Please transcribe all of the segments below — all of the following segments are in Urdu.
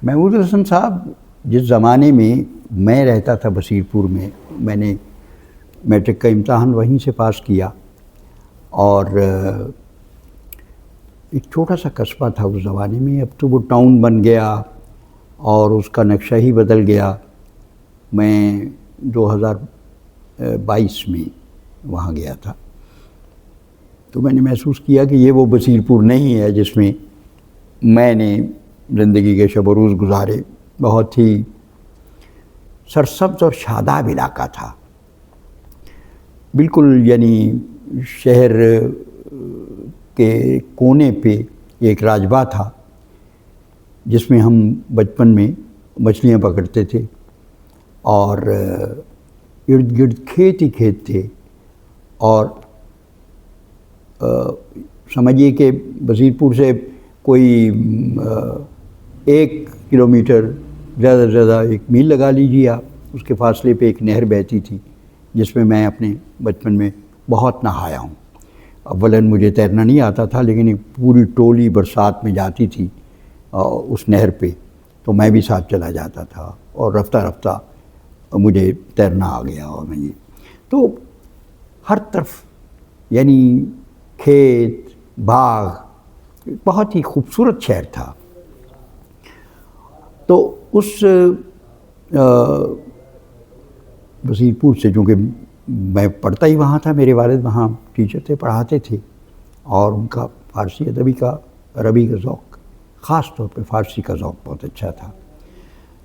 محمود الحسن صاحب جس زمانے میں میں رہتا تھا بصیر پور میں، میں نے میٹرک کا امتحان وہیں سے پاس کیا، اور ایک چھوٹا سا قصبہ تھا اس زمانے میں، اب تو وہ ٹاؤن بن گیا اور اس کا نقشہ ہی بدل گیا۔ میں 2022 میں وہاں گیا تھا، تو میں نے محسوس کیا کہ یہ وہ بصیر پور نہیں ہے جس میں میں نے زندگی کے شب و روز گزارے۔ بہت ہی سرسبز اور شاداب علاقہ تھا، بالکل یعنی شہر کے کونے پہ ایک راجبا تھا جس میں ہم بچپن میں مچھلیاں پکڑتے تھے، اور ارد گرد کھیت ہی کھیت تھے، اور سمجھیے کہ بصیر پور سے کوئی 1 کلومیٹر، زیادہ سے زیادہ 1 میل لگا لیجیے آپ، اس کے فاصلے پہ ایک نہر بہتی تھی جس میں میں اپنے بچپن میں بہت نہایا ہوں۔ اولاً مجھے تیرنا نہیں آتا تھا، لیکن ایک پوری ٹولی برسات میں جاتی تھی اس نہر پہ، تو میں بھی ساتھ چلا جاتا تھا، اور رفتہ رفتہ مجھے تیرنا آ گیا۔ اور میں تو ہر طرف یعنی کھیت، باغ، بہت ہی خوبصورت شہر تھا۔ تو اس بصیر پور سے، چونکہ میں پڑھتا ہی وہاں تھا، میرے والد وہاں ٹیچر تھے، پڑھاتے تھے، اور ان کا فارسی ادبی کا، عربی کا ذوق، خاص طور پہ فارسی کا ذوق بہت اچھا تھا۔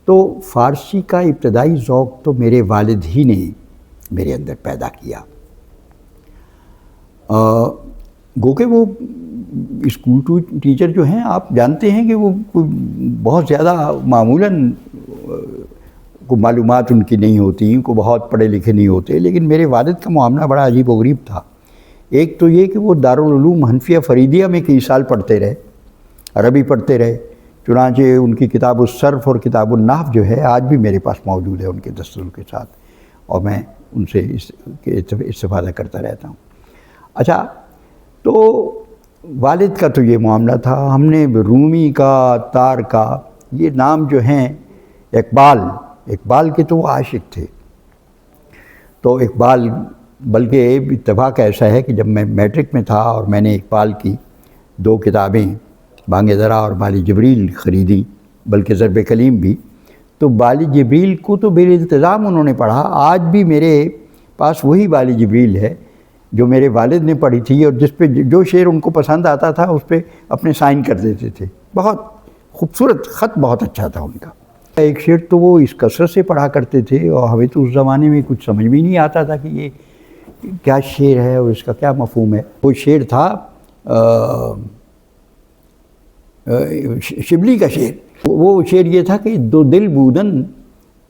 تو فارسی کا ابتدائی ذوق تو میرے والد ہی نے میرے اندر پیدا کیا۔ گو کہ وہ اسکول ٹیچر جو ہیں، آپ جانتے ہیں کہ وہ بہت زیادہ معمولاً کوئی معلومات ان کی نہیں ہوتی، کو بہت پڑھے لکھے نہیں ہوتے، لیکن میرے والد کا معاملہ بڑا عجیب و غریب تھا۔ ایک تو یہ کہ وہ دارالعلوم حنفیہ فریدیہ میں کئی سال پڑھتے رہے، عربی پڑھتے رہے، چنانچہ ان کی کتاب الصرف اور کتاب النحو جو ہے آج بھی میرے پاس موجود ہے ان کے دستوروں کے ساتھ، اور میں ان سے استفادہ کرتا رہتا ہوں۔ اچھا، تو والد کا تو یہ معاملہ تھا۔ ہم نے رومی کا، عطار کا، یہ نام جو ہیں، اقبال کے تو وہ عاشق تھے۔ تو اقبال، بلکہ اتفاق ایسا ہے کہ جب میں میٹرک میں تھا اور میں نے اقبال کی 2 کتابیں، بانگ درا اور بال جبریل خریدی، بلکہ ضرب کلیم بھی، تو بال جبریل کو تو بالالتزام انہوں نے پڑھا۔ آج بھی میرے پاس وہی بال جبریل ہے جو میرے والد نے پڑھی تھی، اور جس پہ جو شعر ان کو پسند آتا تھا اس پہ اپنے سائن کر دیتے تھے۔ بہت خوبصورت خط، بہت اچھا تھا ان کا۔ ایک شعر تو وہ اس کثرت سے پڑھا کرتے تھے، اور ہمیں تو اس زمانے میں کچھ سمجھ بھی نہیں آتا تھا کہ یہ کیا شعر ہے اور اس کا کیا مفہوم ہے۔ وہ شعر تھا شبلی کا شعر۔ وہ شعر یہ تھا کہ 2 دل بودن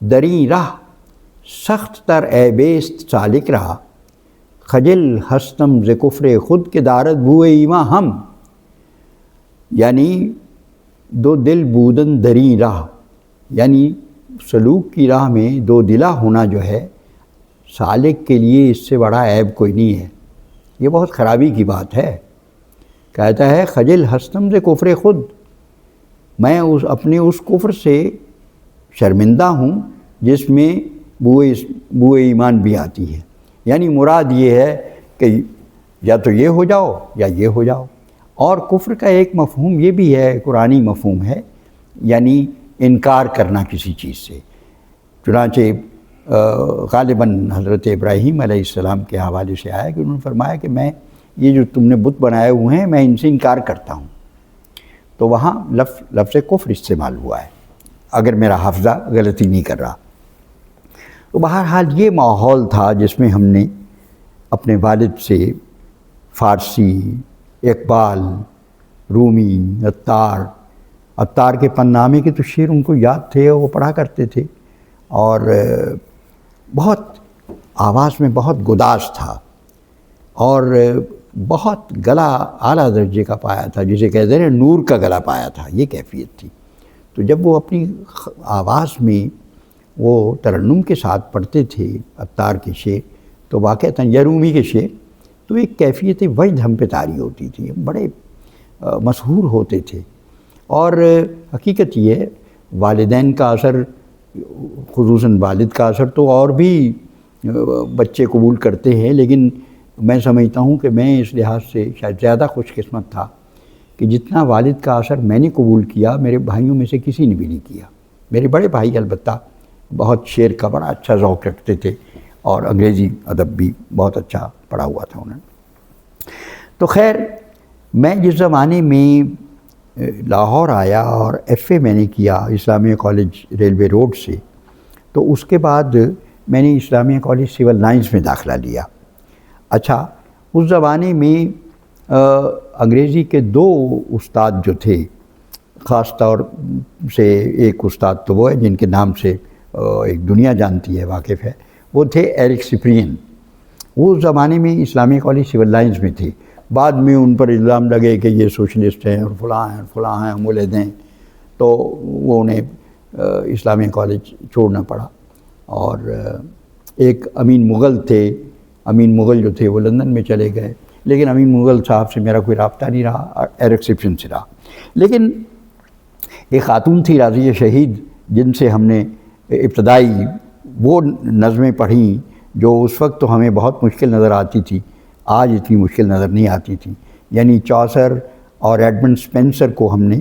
دریں راہ، سخت تر اے بیست سالک رہا، خجل ہستم ز کفر خود کے دارد بوئے ایماں ہم۔ یعنی 2 دل بودن دریں راہ، یعنی سلوک کی راہ میں 2 دلا ہونا جو ہے، سالک کے لیے اس سے بڑا عیب کوئی نہیں ہے۔ یہ بہت خرابی کی بات ہے۔ کہتا ہے خجل ہستم ز کفر خود، میں اپنے اس کفر سے شرمندہ ہوں جس میں بوئے ایمان بھی آتی ہے۔ یعنی مراد یہ ہے کہ یا تو یہ ہو جاؤ یا یہ ہو جاؤ۔ اور کفر کا ایک مفہوم یہ بھی ہے، قرآنی مفہوم ہے، یعنی انکار کرنا کسی چیز سے۔ چنانچہ غالباً حضرت ابراہیم علیہ السلام کے حوالے سے آیا کہ انہوں نے فرمایا کہ میں یہ جو تم نے بت بنائے ہوئے ہیں، میں ان سے انکار کرتا ہوں۔ تو وہاں لفظ کفر استعمال ہوا ہے، اگر میرا حافظہ غلطی نہیں کر رہا۔ تو بہرحال یہ ماحول تھا جس میں ہم نے اپنے والد سے فارسی، اقبال، رومی، عطار کے پنامے کے تو شعر ان کو یاد تھے، وہ پڑھا کرتے تھے، اور بہت آواز میں بہت گداز تھا، اور بہت گلا اعلیٰ درجے کا پایا تھا، جسے کہتے ہیں نور کا گلا پایا تھا، یہ کیفیت تھی۔ تو جب وہ اپنی آواز میں وہ ترنم کے ساتھ پڑھتے تھے عطار کے شعر، تو واقعتاً یا رومی کے شعر، تو ایک کیفیت وجد ہم پہ طاری ہوتی تھی، بڑے مسحور ہوتے تھے۔ اور حقیقت یہ ہے والدین کا اثر، خصوصاً والد کا اثر تو اور بھی بچے قبول کرتے ہیں، لیکن میں سمجھتا ہوں کہ میں اس لحاظ سے شاید زیادہ خوش قسمت تھا کہ جتنا والد کا اثر میں نے قبول کیا میرے بھائیوں میں سے کسی نے بھی نہیں کیا۔ میرے بڑے بھائی البتہ بہت شعر کا بڑا اچھا ذوق رکھتے تھے اور انگریزی ادب بھی بہت اچھا پڑھا ہوا تھا انہوں نے۔ تو خیر، میں جس زمانے میں لاہور آیا اور ایف اے میں نے کیا اسلامیہ کالج ریلوے روڈ سے، تو اس کے بعد میں نے اسلامیہ کالج سول لائنز میں داخلہ لیا۔ اچھا، اس زمانے میں انگریزی کے 2 استاد جو تھے، خاص طور سے ایک استاد تو وہ ہے جن کے نام سے ایک دنیا جانتی ہے، واقف ہے، وہ تھے ایرک سپرین۔ وہ اس زمانے میں اسلامیہ کالج سول لائنز میں تھے، بعد میں ان پر الزام لگے کہ یہ سوشلسٹ ہیں اور فلاں ہیں مولد ہیں، تو وہ انہیں اسلامیہ کالج چھوڑنا پڑا۔ اور ایک امین مغل تھے، امین مغل جو تھے وہ لندن میں چلے گئے، لیکن امین مغل صاحب سے میرا کوئی رابطہ نہیں رہا، ایرک سپرین سے رہا۔ لیکن ایک خاتون تھی راضیہ شہید، جن سے ہم نے ابتدائی وہ نظمیں پڑھیں جو اس وقت تو ہمیں بہت مشکل نظر آتی تھی، آج اتنی مشکل نظر نہیں آتی تھی، یعنی چوسر اور ایڈمنڈ سپینسر کو ہم نے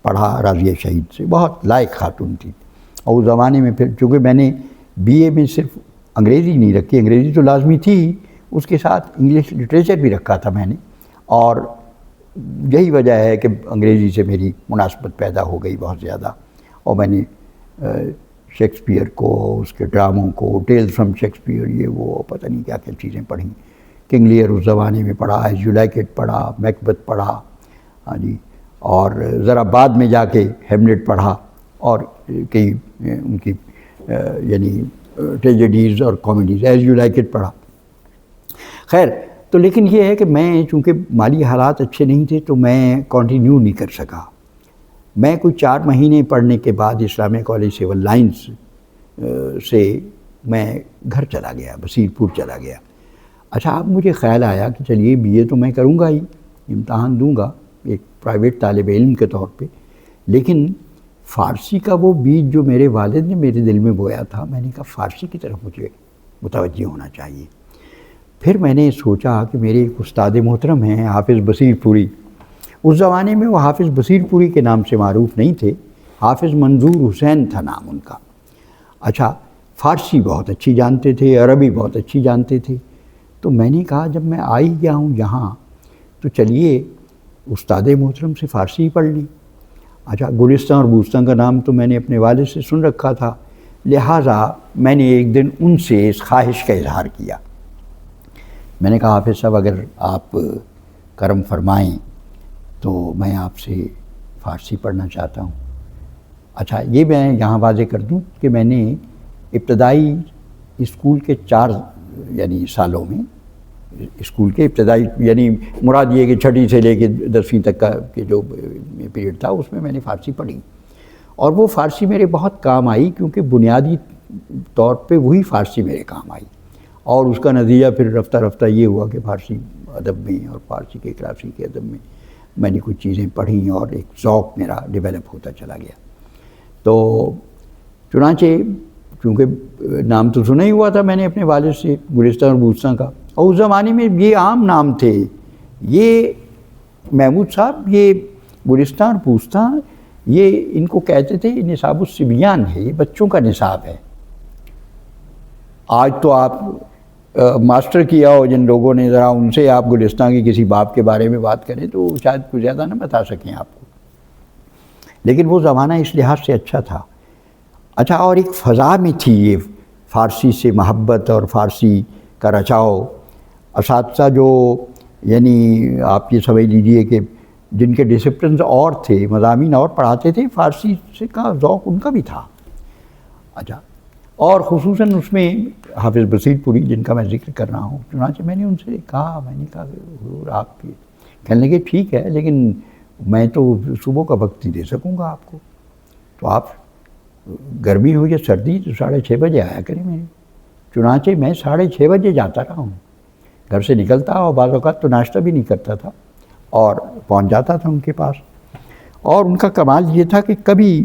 پڑھا راضیہ شہید سے۔ بہت لائق خاتون تھی۔ اور اس زمانے میں پھر چونکہ میں نے بی اے میں صرف انگریزی نہیں رکھی، انگریزی تو لازمی تھی، اس کے ساتھ انگلش لٹریچر بھی رکھا تھا میں نے، اور یہی وجہ ہے کہ انگریزی سے میری مناسبت پیدا ہو گئی بہت زیادہ۔ اور میں نے شیکسپیئر کو، اس کے ڈراموں کو، ٹیلز فرام شیکسپیئر، یہ وہ پتہ نہیں کیا کیا چیزیں پڑھیں، کنگ لیئر اس زمانے میں پڑھا، ایز یو لائک اٹ پڑھا، میکبتھ پڑھا، ہاں جی، اور ذرا بعد میں جا کے ہیملیٹ پڑھا، اور کئی ان کی یعنی ٹریجڈیز اور comedies, as you like it پڑھا۔ خیر، تو لیکن یہ ہے کہ میں چونکہ مالی حالات اچھے نہیں تھے تو میں کنٹینیو نہیں کر سکا۔ میں کوئی 4 مہینے پڑھنے کے بعد اسلامیہ کالج سول لائنز سے میں گھر چلا گیا، بصیر پور چلا گیا۔ اچھا، اب مجھے خیال آیا کہ چلیے بی اے تو میں کروں گا ہی، امتحان دوں گا ایک پرائیویٹ طالب علم کے طور پہ، لیکن فارسی کا وہ بیج جو میرے والد نے میرے دل میں بویا تھا، میں نے کہا فارسی کی طرف مجھے متوجہ ہونا چاہیے۔ پھر میں نے سوچا کہ میرے ایک استاد محترم ہیں حافظ بصیر پوری، اس زمانے میں وہ حافظ بصیر پوری کے نام سے معروف نہیں تھے، حافظ منظور حسین تھا نام ان کا۔ اچھا، فارسی بہت اچھی جانتے تھے، عربی بہت اچھی جانتے تھے، تو میں نے کہا جب میں آ ہی گیا ہوں یہاں تو چلیے استاد محترم سے فارسی ہی پڑھ لی۔ اچھا، گلستان اور بوستان کا نام تو میں نے اپنے والد سے سن رکھا تھا، لہٰذا میں نے ایک دن ان سے اس خواہش کا اظہار کیا۔ میں نے کہا حافظ صاحب اگر آپ کرم فرمائیں تو میں آپ سے فارسی پڑھنا چاہتا ہوں۔ اچھا، یہ میں یہاں واضح کر دوں کہ میں نے ابتدائی اسکول کے 4 یعنی سالوں میں، اسکول کے ابتدائی یعنی مراد یہ کہ 6ٹھی سے لے کے 10ویں تک کا کہ جو پیریڈ تھا اس میں نے فارسی پڑھی، اور وہ فارسی میرے بہت کام آئی، کیونکہ بنیادی طور پہ وہی فارسی میرے کام آئی، اور اس کا نتیجہ پھر رفتہ رفتہ یہ ہوا کہ فارسی ادب میں اور فارسی کے کلاسیکی ادب میں نے کچھ چیزیں پڑھیں اور ایک ذوق میرا ڈیولپ ہوتا چلا گیا۔ تو چنانچہ چونکہ نام تو سنا ہی ہوا تھا میں نے اپنے والد سے گلستان اور بوستان کا، اور اس زمانے میں یہ عام نام تھے، یہ محمود صاحب یہ گلستان اور بوستان یہ ان کو کہتے تھے نصاب الصبیان ہے، یہ بچوں کا نصاب ہے۔ آج تو آپ ماسٹر کیا ہو جن لوگوں نے، ذرا ان سے آپ گلستان کے کسی باب کے بارے میں بات کریں تو شاید کچھ زیادہ نہ بتا سکیں آپ کو، لیکن وہ زمانہ اس لحاظ سے اچھا تھا۔ اچھا، اور ایک فضا میں تھی یہ فارسی سے محبت اور فارسی کا رچاؤ۔ اساتذہ جو یعنی آپ یہ سمجھ لیجئے کہ جن کے ڈسپلنز اور تھے، مضامین اور پڑھاتے تھے، فارسی سے کا ذوق ان کا بھی تھا۔ اچھا، اور خصوصاً اس میں حافظ بصیر پوری جن کا میں ذکر کر رہا ہوں، چنانچہ میں نے ان سے کہا، میں نے کہا حضور آپ کی، کہنے لگے ٹھیک ہے لیکن میں تو صبح کا وقت نہیں دے سکوں گا آپ کو، تو آپ گرمی ہو یا سردی تو 6:30 بجے آیا کریں میرے۔ چنانچہ میں 6:30 بجے جاتا رہا ہوں، گھر سے نکلتا اور بعض اوقات تو ناشتہ بھی نہیں کرتا تھا اور پہنچ جاتا تھا ان کے پاس۔ اور ان کا کمال یہ تھا کہ کبھی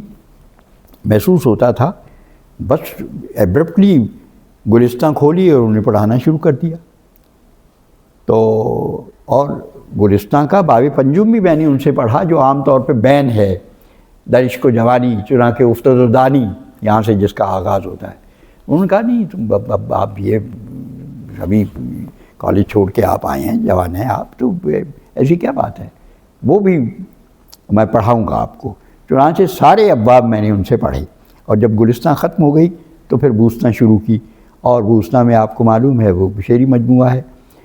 محسوس ہوتا تھا، بس ایبرپٹلی گلستان کھولی اور انہیں پڑھانا شروع کر دیا. تو اور گلستان کا باب پنجم بھی میں نے ان سے پڑھا، جو عام طور پہ بین ہے، درعشق و جوانی چنانکہ افتد و دانی، یہاں سے جس کا آغاز ہوتا ہے. انہوں نے کہا نہیں، تم اب آپ یہ ابھی کالج چھوڑ کے آپ آئے ہیں، جوان ہیں آپ، تو ایسی کیا بات ہے، وہ بھی میں پڑھاؤں گا آپ کو. چنانچہ سارے ابواب میں نے ان سے پڑھے، اور جب گلستان ختم ہو گئی تو پھر بوستان شروع کی. اور بوستان میں آپ کو معلوم ہے وہ شعری مجموعہ ہے.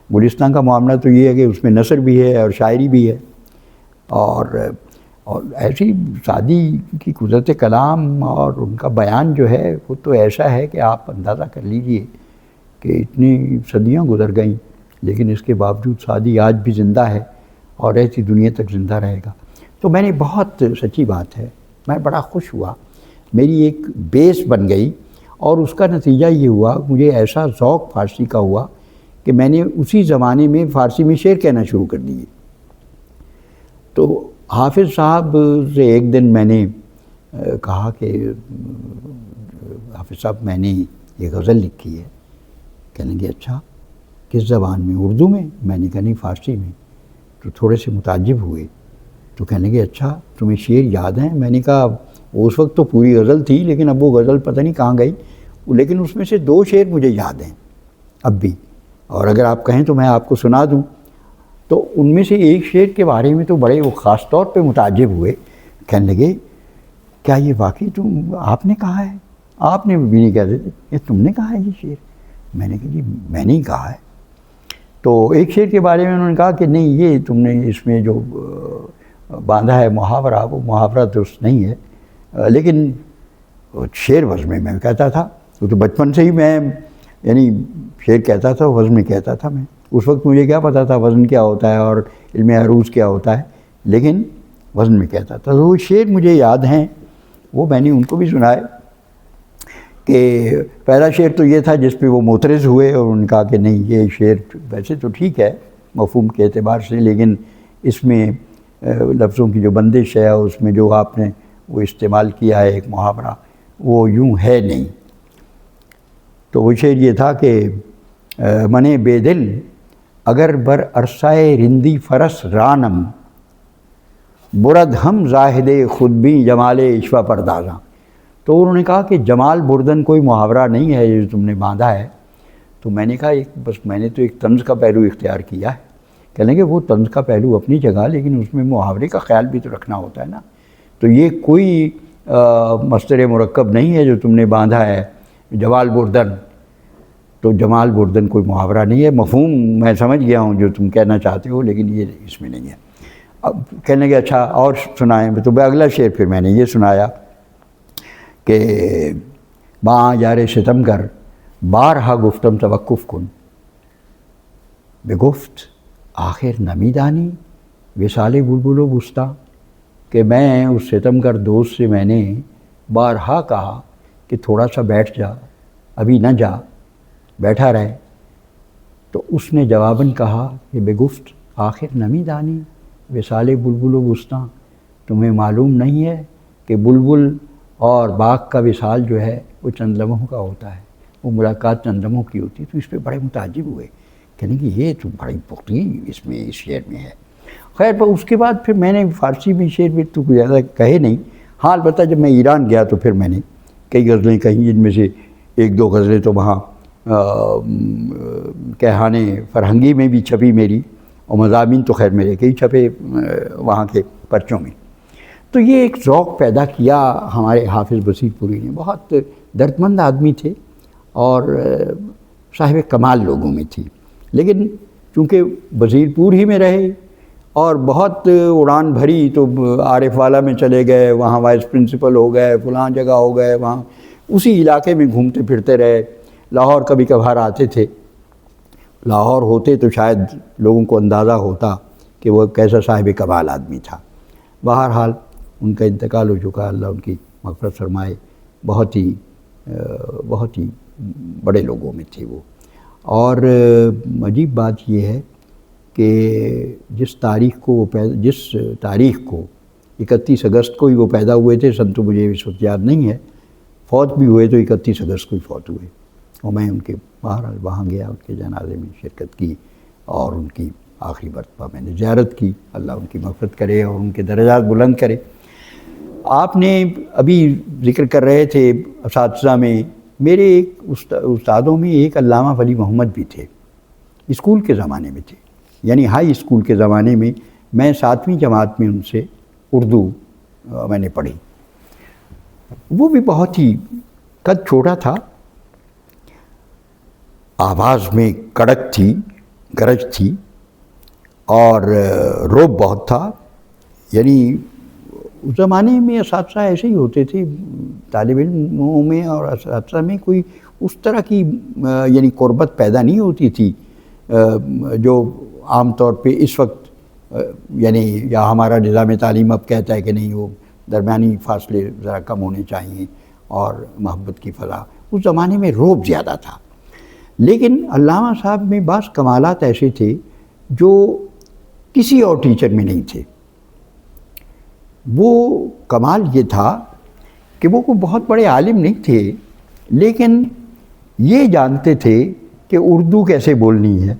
گلستان کا معاملہ تو یہ ہے کہ اس میں نثر بھی ہے اور شاعری بھی ہے، اور ایسی سادی کی قدرت کلام اور ان کا بیان جو ہے وہ تو ایسا ہے کہ آپ اندازہ کر لیجئے کہ اتنی صدیاں گزر گئیں، لیکن اس کے باوجود سعدی آج بھی زندہ ہے اور ایسی دنیا تک زندہ رہے گا. تو میں نے بہت سچی بات ہے، میں بڑا خوش ہوا، میری ایک بیس بن گئی، اور اس کا نتیجہ یہ ہوا مجھے ایسا ذوق فارسی کا ہوا کہ میں نے اسی زمانے میں فارسی میں شعر کہنا شروع کر دیے. تو حافظ صاحب سے ایک دن میں نے کہا کہ حافظ صاحب میں نے یہ غزل لکھی ہے. کہنے لگے اچھا کس زبان میں؟ اردو میں؟ میں نے کہا نہیں فارسی میں. تو تھوڑے سے متعجب ہوئے، تو کہنے لگے اچھا تمہیں شعر یاد ہیں؟ میں نے کہا اس وقت تو پوری غزل تھی، لیکن اب وہ غزل پتہ نہیں کہاں گئی، لیکن اس میں سے 2 شعر مجھے یاد ہیں اب بھی، اور اگر آپ کہیں تو میں آپ کو سنا دوں. تو ان میں سے ایک شعر کے بارے میں تو بڑے وہ خاص طور پہ متعجب ہوئے. کہنے لگے کیا یہ واقعی آپ نے کہا ہے؟ آپ نے بھی نہیں کہتے تھے، یہ تم نے کہا ہے یہ شعر؟ میں نے کہا جی میں نے ہی کہا ہے. تو ایک شعر کے بارے میں انہوں نے کہا کہ نہیں یہ تم نے اس میں جو باندھا ہے محاورہ، وہ محاورہ درست نہیں ہے، لیکن شعر وزن میں کہتا تھا. وہ تو بچپن سے ہی میں یعنی شعر کہتا تھا، وزن میں کہتا تھا. میں اس وقت مجھے کیا پتا تھا وزن کیا ہوتا ہے اور علم عروض کیا ہوتا ہے، لیکن وزن میں کہتا تھا. تو وہ شعر مجھے یاد ہیں، وہ میں نے ان کو بھی سنائے. کہ پہلا شعر تو یہ تھا جس پہ وہ معترض ہوئے، اور انہوں نے کہا کہ نہیں یہ شعر ویسے تو ٹھیک ہے مفہوم کے اعتبار سے، لیکن اس میں لفظوں کی جو بندش ہے، اس میں جو آپ نے وہ استعمال کیا ہے ایک محاورہ، وہ یوں ہے نہیں. تو وہ شعر یہ تھا کہ منے بے دل اگر بر عرصۂ رندی فرس رانم، برد ہم زاہد خود بھی جمال عشوہ پردازاں. تو انہوں نے کہا کہ جمال بردن کوئی محاورہ نہیں ہے جو تم نے باندھا ہے. تو میں نے کہا بس میں نے تو ایک طنز کا پہلو اختیار کیا ہے. کہنے کہ وہ طنز کا پہلو اپنی جگہ، لیکن اس میں محاورے کا خیال بھی تو رکھنا ہوتا ہے نا. تو یہ کوئی مصدر مرکب نہیں ہے جو تم نے باندھا ہے جمال بردن. تو جمال بردن کوئی محاورہ نہیں ہے. مفہوم میں سمجھ گیا ہوں جو تم کہنا چاہتے ہو، لیکن یہ اس میں نہیں ہے. اب کہنے کہ اچھا اور سنائیں. تو اگلا شعر پھر میں نے یہ سنایا کہ باں یار ستم گر بارہا گفتم توقف کن، بگفت آخر نمی دانی وصال بلبل و بستاں. کہ میں اس ستم گر دوست سے میں نے بارہا کہا کہ تھوڑا سا بیٹھ جا، ابھی نہ جا، بیٹھا رہے. تو اس نے جواباً کہا کہ بگفت آخر نمی دانی وصال بلبل و بستاں، تمہیں معلوم نہیں ہے کہ بلبل اور باغ کا وصال جو ہے وہ چند لمحوں کا ہوتا ہے، وہ ملاقات چند لمحوں کی ہوتی ہے. تو اس پہ بڑے متعجب ہوئے، کہنے کہ یہ تو بڑی پختگی اس میں اس شعر میں ہے. خیر پر اس کے بعد پھر میں نے فارسی میں شعر بھی تو زیادہ کہے نہیں. ہاں البتہ جب میں ایران گیا تو پھر میں نے کئی غزلیں کہیں، جن میں سے 1-2 غزلیں تو وہاں کیہان فرہنگی میں بھی چھپی میری، اور مضامین تو خیر میرے کئی چھپے وہاں کے پرچوں میں. تو یہ ایک ذوق پیدا کیا ہمارے حافظ بصیر پوری نے. بہت دردمند آدمی تھے اور صاحب کمال لوگوں میں تھی، لیکن چونکہ بصیر پور ہی میں رہے اور بہت اڑان بھری، تو عارف والا میں چلے گئے، وہاں وائس پرنسپل ہو گئے، فلاں جگہ ہو گئے، وہاں اسی علاقے میں گھومتے پھرتے رہے. لاہور کبھی کبھار آتے تھے. لاہور ہوتے تو شاید لوگوں کو اندازہ ہوتا کہ وہ کیسا صاحب کمال آدمی تھا. بہرحال ان کا انتقال ہو چکا، اللہ ان کی مغفرت فرمائے. بہت ہی بڑے لوگوں میں تھے وہ. اور عجیب بات یہ ہے کہ جس تاریخ کو 31 اگست کو ہی وہ پیدا ہوئے تھے، سن تو مجھے اس وقت یاد نہیں ہے، فوت بھی ہوئے تو 31 اگست کو ہی فوت ہوئے، اور میں ان کے بہرحال وہاں گیا، ان کے جنازے میں شرکت کی اور ان کی آخری مرتبہ میں نے زیارت کی۔ اللہ ان کی مغفرت کرے اور ان کے درجات بلند کرے۔ آپ نے ابھی ذکر کر رہے تھے اساتذہ میں، میرے ایک استادوں میں ایک علامہ ولی محمد بھی تھے، اسکول کے زمانے میں تھے، یعنی ہائی اسکول کے زمانے میں، میں 7ویں جماعت میں ان سے اردو میں نے پڑھی۔ وہ بھی بہت ہی قد چھوٹا تھا، آواز میں کڑک تھی، گرج تھی، اور روب بہت تھا۔ یعنی اس زمانے میں اساتذہ ایسے ہی ہوتے تھے، طالب علموں میں اور اساتذہ میں کوئی اس طرح کی یعنی قربت پیدا نہیں ہوتی تھی جو عام طور پہ اس وقت یعنی یا ہمارا نظام تعلیم اب کہتا ہے کہ نہیں، وہ درمیانی فاصلے ذرا کم ہونے چاہیے اور محبت کی فضا۔ اس زمانے میں روب زیادہ تھا، لیکن علامہ صاحب میں بعض کمالات ایسے تھے جو کسی اور ٹیچر میں نہیں تھے۔ وہ کمال یہ تھا کہ وہ کوئی بہت بڑے عالم نہیں تھے، لیکن یہ جانتے تھے کہ اردو کیسے بولنی ہے،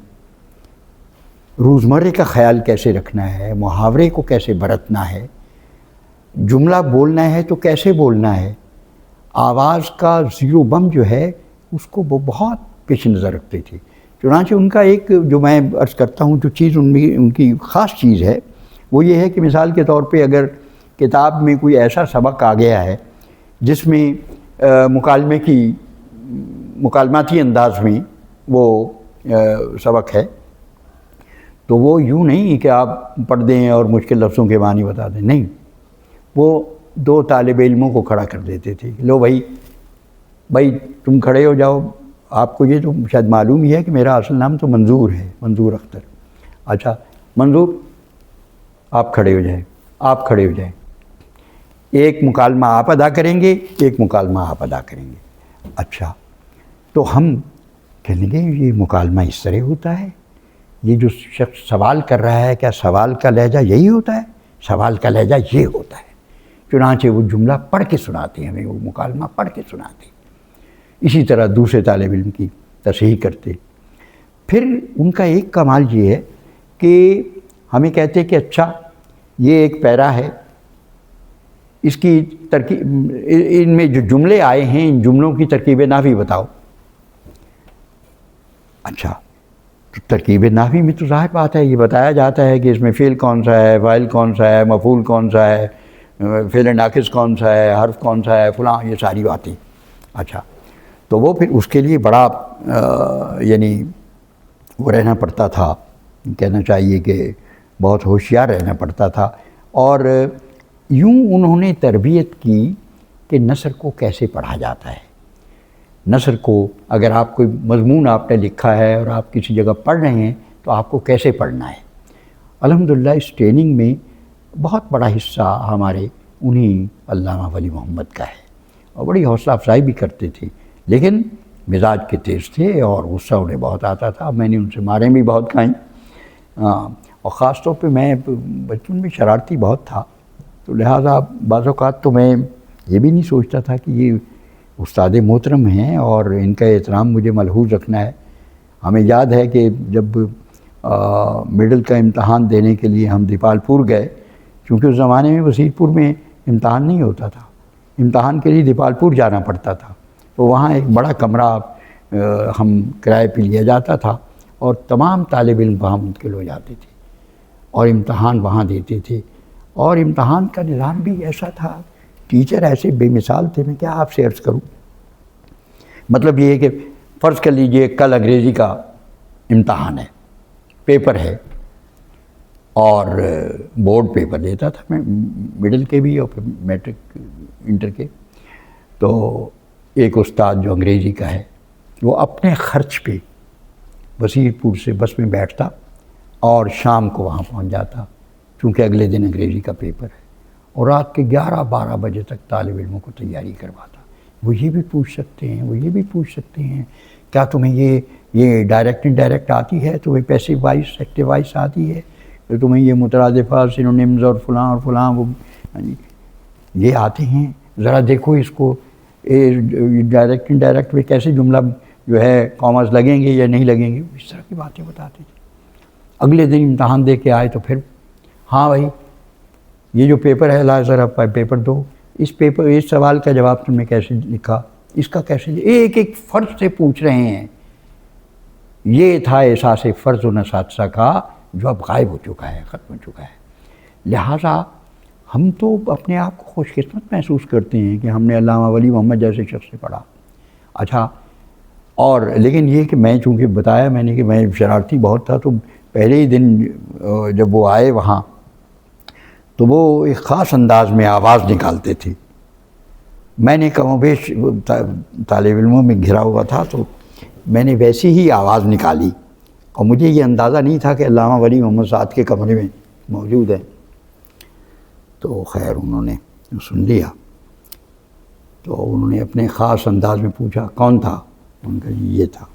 روزمرہ کا خیال کیسے رکھنا ہے، محاورے کو کیسے برتنا ہے، جملہ بولنا ہے تو کیسے بولنا ہے، آواز کا زیرو بم جو ہے اس کو وہ بہت پیش نظر رکھتے تھے۔ چنانچہ ان کا ایک جو میں عرض کرتا ہوں جو چیز ان کی خاص چیز ہے وہ یہ ہے کہ مثال کے طور پہ اگر کتاب میں کوئی ایسا سبق آ گیا ہے جس میں مکالماتی انداز میں وہ سبق ہے، تو وہ یوں نہیں کہ آپ پڑھ دیں اور مشکل لفظوں کے معنی بتا دیں، نہیں، وہ 2 طالب علموں کو کھڑا کر دیتے تھے، لو بھائی تم کھڑے ہو جاؤ۔ آپ کو یہ تو شاید معلوم ہی ہے کہ میرا اصل نام تو منظور ہے، منظور اختر۔ اچھا منظور، آپ کھڑے ہو جائیں، ایک مکالمہ آپ ادا کریں گے، ایک مکالمہ آپ ادا کریں گے۔ اچھا، تو ہم کہنے گے یہ مکالمہ اس طرح ہوتا ہے، یہ جو شخص سوال کر رہا ہے کیا سوال کا لہجہ یہی ہوتا ہے؟ سوال کا لہجہ یہ ہوتا ہے۔ چنانچہ وہ جملہ پڑھ کے سناتے ہیں ہمیں، وہ مکالمہ پڑھ کے سناتے ہیں۔ اسی طرح دوسرے طالب علم کی تصحیح کرتے۔ پھر ان کا ایک کمال یہ ہے کہ ہمیں کہتے کہ اچھا یہ ایک پیرا ہے، اس کی ترکیب، ان میں جو جملے آئے ہیں ان جملوں کی ترکیب نحوی بتاؤ۔ اچھا، تو ترکیب نحوی میں تو ظاہر بات ہے یہ بتایا جاتا ہے کہ اس میں فعل کون سا ہے، فاعل کون سا ہے، مفعول کون سا ہے، فعل ناقص کون سا ہے، حرف کون سا ہے، فلاں، یہ ساری باتیں۔ اچھا، تو وہ پھر اس کے لیے بڑا یعنی وہ رہنا پڑتا تھا، کہنا چاہیے کہ بہت ہوشیار رہنا پڑتا تھا۔ اور یوں انہوں نے تربیت کی کہ نثر کو کیسے پڑھا جاتا ہے، نثر کو اگر آپ کوئی مضمون آپ نے لکھا ہے اور آپ کسی جگہ پڑھ رہے ہیں تو آپ کو کیسے پڑھنا ہے۔ الحمدللہ اس ٹریننگ میں بہت بڑا حصہ ہمارے انہی علامہ ولی محمد کا ہے، اور بڑی حوصلہ افزائی بھی کرتے تھے، لیکن مزاج کے تیز تھے اور غصہ انہیں بہت آتا تھا۔ میں نے ان سے ماریں بھی بہت کھائیں، اور خاص طور پہ میں بچپن میں شرارتی بہت تھا، تو لہٰذا بعض اوقات تو میں یہ بھی نہیں سوچتا تھا کہ یہ استاد محترم ہیں اور ان کا احترام مجھے ملحوظ رکھنا ہے۔ ہمیں یاد ہے کہ جب مڈل کا امتحان دینے کے لیے ہم دیپال پور گئے، کیونکہ اس زمانے میں وسیع پور میں امتحان نہیں ہوتا تھا، امتحان کے لیے دیپال پور جانا پڑتا تھا، تو وہاں ایک بڑا کمرہ ہم کرائے پہ لیا جاتا تھا اور تمام طالب علم وہاں منتقل ہو جاتے تھے اور امتحان وہاں دیتے تھے۔ اور امتحان کا نظام بھی ایسا تھا، ٹیچر ایسے بے مثال تھے، میں کیا آپ سے عرض کروں۔ مطلب یہ ہے کہ فرض کر لیجئے کل انگریزی کا امتحان ہے، پیپر ہے، اور بورڈ پیپر دیتا تھا میں، مڈل کے بھی اور پھر میٹرک انٹر کے۔ تو ایک استاد جو انگریزی کا ہے وہ اپنے خرچ پہ وسیع پور سے بس میں بیٹھتا اور شام کو وہاں پہنچ جاتا، چونکہ اگلے دن انگریزی کا پیپر ہے، اور رات کے 11-12 بجے تک طالب علموں کو تیاری کرواتا۔ وہ یہ بھی پوچھ سکتے ہیں، وہ یہ بھی پوچھ سکتے ہیں کیا تمہیں یہ ڈائریکٹ انڈائریکٹ آتی ہے، تمہیں پیسیو وائس ایکٹیو وائس آتی ہے، تمہیں یہ مترادفات سینونیمز اور فلاں وہ ہاں جی یہ آتے ہیں ذرا دیکھو اس کو ڈائریکٹ انڈائریکٹ میں کیسے جملہ جو ہے کاماز لگیں گے یا نہیں لگیں گے، اس طرح کی باتیں بتاتے تھے۔ اگلے دن امتحان دے کے آئے تو پھر ہاں بھائی یہ جو پیپر ہے لا ذرا پیپر دو، اس سوال کا جواب تم نے کیسے لکھا، اس کا کیسے ایک ایک فرض سے پوچھ رہے ہیں۔ یہ تھا احساس فرض ان اساتذہ کا جو اب غائب ہو چکا ہے، ختم ہو چکا ہے۔ لہٰذا ہم تو اپنے آپ کو خوش قسمت محسوس کرتے ہیں کہ ہم نے علامہ ولی محمد جیسے شخص سے پڑھا۔ اچھا اور لیکن یہ کہ میں چونکہ بتایا میں نے کہ میں شرارتی بہت تھا، تو پہلے ہی دن جب وہ آئے وہاں تو وہ ایک خاص انداز میں آواز نکالتے تھے۔ میں نے کم و بیش طالب علموں میں گھرا ہوا تھا تو میں نے ویسی ہی آواز نکالی، اور مجھے یہ اندازہ نہیں تھا کہ علامہ ولی محمد سعد کے کمرے میں موجود ہیں۔ تو خیر انہوں نے سن لیا، تو انہوں نے اپنے خاص انداز میں پوچھا کون تھا، ان کا یہ تھا۔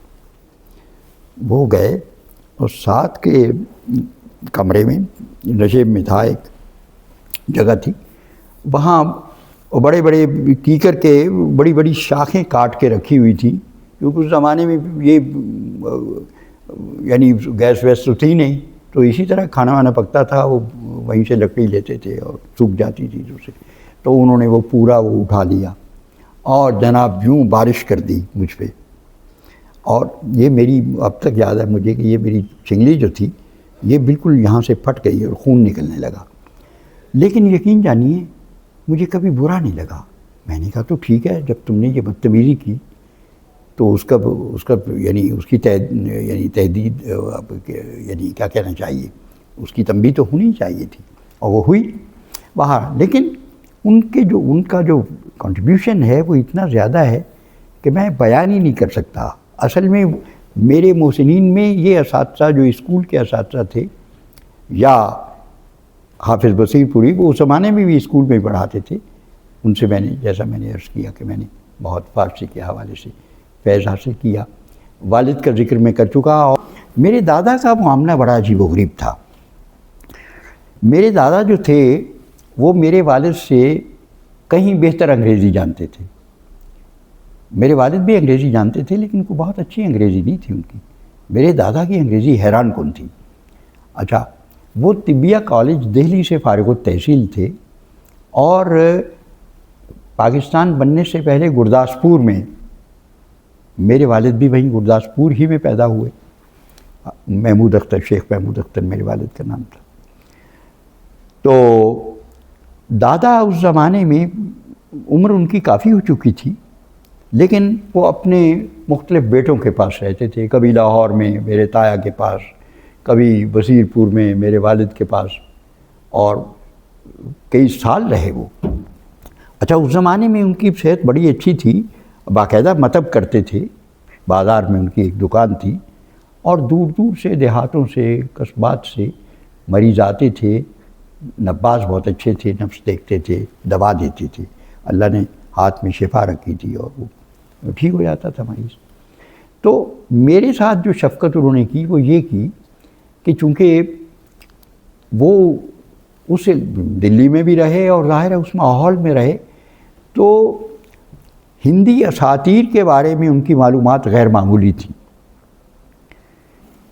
وہ گئے اور ساتھ کے کمرے میں نشیب میں تھا، ایک جگہ تھی وہاں، بڑے بڑے کیکر کے بڑی بڑی شاخیں کاٹ کے رکھی ہوئی تھیں، کیونکہ اس زمانے میں یہ یعنی گیس ویس تو تھی نہیں، تو اسی طرح کھانا وانا پکتا تھا، وہ وہیں سے لکڑی لیتے تھے اور سوکھ جاتی تھی اسے، تو انہوں نے وہ پورا وہ اٹھا لیا اور جناب یوں بارش کر دی مجھ پہ۔ اور یہ میری اب تک یاد ہے مجھے کہ یہ میری چنگلی جو تھی یہ بالکل یہاں سے پھٹ گئی اور خون نکلنے لگا، لیکن یقین جانیے مجھے کبھی برا نہیں لگا۔ میں نے کہا تو ٹھیک ہے، جب تم نے یہ بدتمیزی کی تو اس کا یعنی اس کی تحدید یعنی کیا کہنا چاہیے، اس کی تنبیہ تو ہونی چاہیے تھی، اور وہ ہوئی باہر۔ لیکن ان کا جو کنٹریبیوشن ہے وہ اتنا زیادہ ہے کہ میں بیان ہی نہیں کر سکتا۔ اصل میں میرے محسنین میں یہ اساتذہ جو اسکول کے اساتذہ تھے، یا حافظ بصیر پوری، وہ اس زمانے میں بھی اسکول میں پڑھاتے تھے، ان سے میں نے جیسا میں نے عرض کیا کہ میں نے بہت فارسی کے حوالے سے فیض حاصل کیا۔ والد کا ذکر میں کر چکا، اور میرے دادا کا معاملہ بڑا عجیب و غریب تھا۔ میرے دادا جو تھے وہ میرے والد سے کہیں بہتر انگریزی جانتے تھے۔ میرے والد بھی انگریزی جانتے تھے لیکن کو بہت اچھی انگریزی نہیں تھی ان کی۔ میرے دادا کی انگریزی حیران کن تھی۔ اچھا وہ طبیہ کالج دہلی سے فارغ التحصیل تھے، اور پاکستان بننے سے پہلے گرداسپور میں، میرے والد بھی وہیں گرداسپور ہی میں پیدا ہوئے۔ محمود اختر، شیخ محمود اختر میرے والد کا نام تھا۔ تو دادا اس زمانے میں عمر ان کی کافی ہو چکی تھی، لیکن وہ اپنے مختلف بیٹوں کے پاس رہتے تھے، کبھی لاہور میں میرے تایا کے پاس، کبھی وزیر پور میں میرے والد کے پاس، اور کئی سال رہے وہ۔ اچھا اس زمانے میں ان کی صحت بڑی اچھی تھی، باقاعدہ مطب کرتے تھے، بازار میں ان کی ایک دکان تھی، اور دور دور سے دیہاتوں سے قصبات سے مریض آتے تھے۔ نباز بہت اچھے تھے، نفس دیکھتے تھے، دوا دیتے تھے، اللہ نے ہاتھ میں شفا رکھی تھی اور وہ ٹھیک ہو جاتا تھا مریض۔ تو میرے ساتھ جو شفقت انہوں نے کی وہ یہ کی کہ چونکہ وہ اس دلی میں بھی رہے اور ظاہر ہے اس ماحول میں رہے، تو ہندی اساطیر کے بارے میں ان کی معلومات غیر معمولی تھیں۔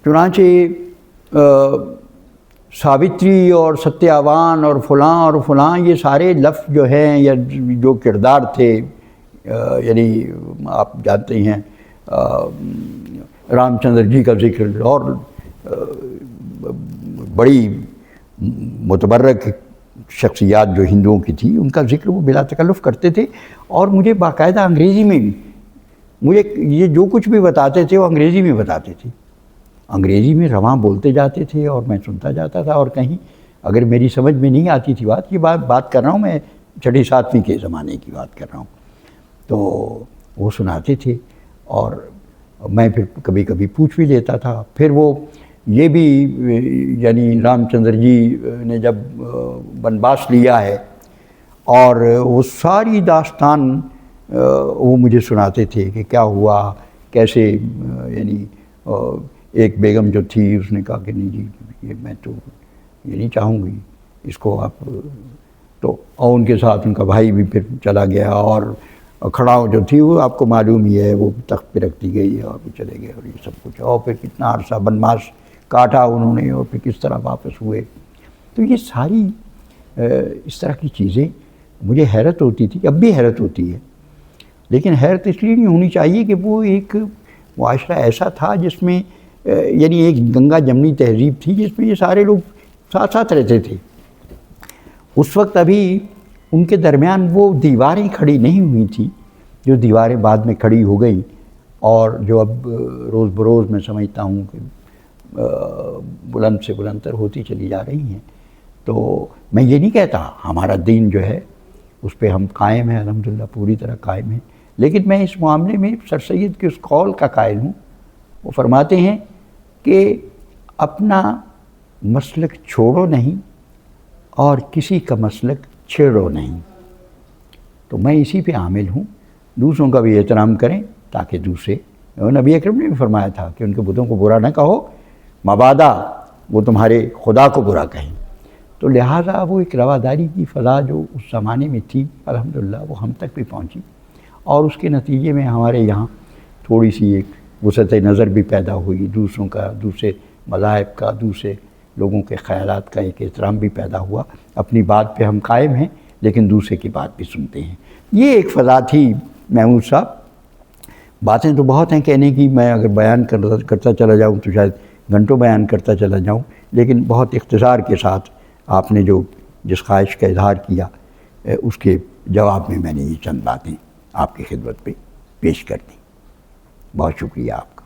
چنانچہ ساوتری اور ستیاوان اور فلاں یہ سارے لفظ جو ہیں یا جو کردار تھے، یعنی آپ جانتے ہیں رام چندر جی کا ذکر، اور بڑی متبرک شخصیات جو ہندوؤں کی تھی ان کا ذکر وہ بلا تکلف کرتے تھے، اور مجھے باقاعدہ انگریزی میں بھی، مجھے یہ جو کچھ بھی بتاتے تھے وہ انگریزی میں بتاتے تھے، انگریزی میں رواں بولتے جاتے تھے اور میں سنتا جاتا تھا، اور کہیں اگر میری سمجھ میں نہیں آتی تھی یہ بات کر رہا ہوں میں 6 7ویں کے زمانے کی بات کر رہا ہوں، تو وہ سناتے تھے اور میں پھر کبھی کبھی پوچھ بھی لیتا تھا۔ پھر وہ یہ بھی یعنی رام چندر جی نے جب بنواس لیا ہے اور وہ ساری داستان وہ مجھے سناتے تھے کہ کیا ہوا کیسے، یعنی ایک بیگم جو تھی اس نے کہا کہ نہیں جی یہ میں تو یہ نہیں چاہوں گی اس کو آپ، تو اور ان کے ساتھ ان کا بھائی بھی پھر چلا گیا، اور کھڑاؤں جو تھی وہ آپ کو معلوم ہی ہے، وہ تخت پہ رکھ دی گئی اور وہ چلے گئے، اور یہ سب کچھ، اور پھر کتنا عرصہ بنواس کاٹا انہوں نے، اور پھر کس طرح واپس ہوئے۔ تو یہ ساری اس طرح کی چیزیں مجھے حیرت ہوتی تھی، اب بھی حیرت ہوتی ہے، لیکن حیرت اس لیے نہیں ہونی چاہیے کہ وہ ایک معاشرہ ایسا تھا جس میں یعنی ایک گنگا جمنی تہذیب تھی جس میں یہ سارے لوگ ساتھ ساتھ رہتے تھے۔ اس وقت ابھی ان کے درمیان وہ دیواریں کھڑی نہیں ہوئی تھیں جو دیواریں بعد میں کھڑی ہو گئیں، اور جو اب روز بروز میں سمجھتا ہوں کہ بلند سے بلندتر ہوتی چلی جا رہی ہیں۔ تو میں یہ نہیں کہتا، ہمارا دین جو ہے اس پہ ہم قائم ہیں، الحمدللہ پوری طرح قائم ہیں، لیکن میں اس معاملے میں سر سید کے اس قول کا قائل ہوں۔ وہ فرماتے ہیں کہ اپنا مسلک چھوڑو نہیں اور کسی کا مسلک چھیڑو نہیں۔ تو میں اسی پہ عامل ہوں، دوسروں کا بھی احترام کریں تاکہ دوسرے، نبی اکرم نے بھی فرمایا تھا کہ ان کے بتوں کو برا نہ کہو مبادا وہ تمہارے خدا کو برا کہیں۔ تو لہٰذا وہ ایک رواداری کی فضا جو اس زمانے میں تھی، الحمدللہ وہ ہم تک بھی پہنچی، اور اس کے نتیجے میں ہمارے یہاں تھوڑی سی ایک وسعت نظر بھی پیدا ہوئی، دوسروں کا، دوسرے مذاہب کا، دوسرے لوگوں کے خیالات کا ایک احترام بھی پیدا ہوا۔ اپنی بات پہ ہم قائم ہیں لیکن دوسرے کی بات بھی سنتے ہیں۔ یہ ایک فضا تھی محمود صاحب۔ باتیں تو بہت ہیں کہنے کی، میں اگر بیان کرتا چلا جاؤں تو شاید گھنٹوں بیان کرتا چلا جاؤں، لیکن بہت اختصار کے ساتھ آپ نے جو جس خواہش کا اظہار کیا اس کے جواب میں نے یہ چند باتیں آپ کی خدمت پہ پیش کر دیں۔ بہت شکریہ آپ کا۔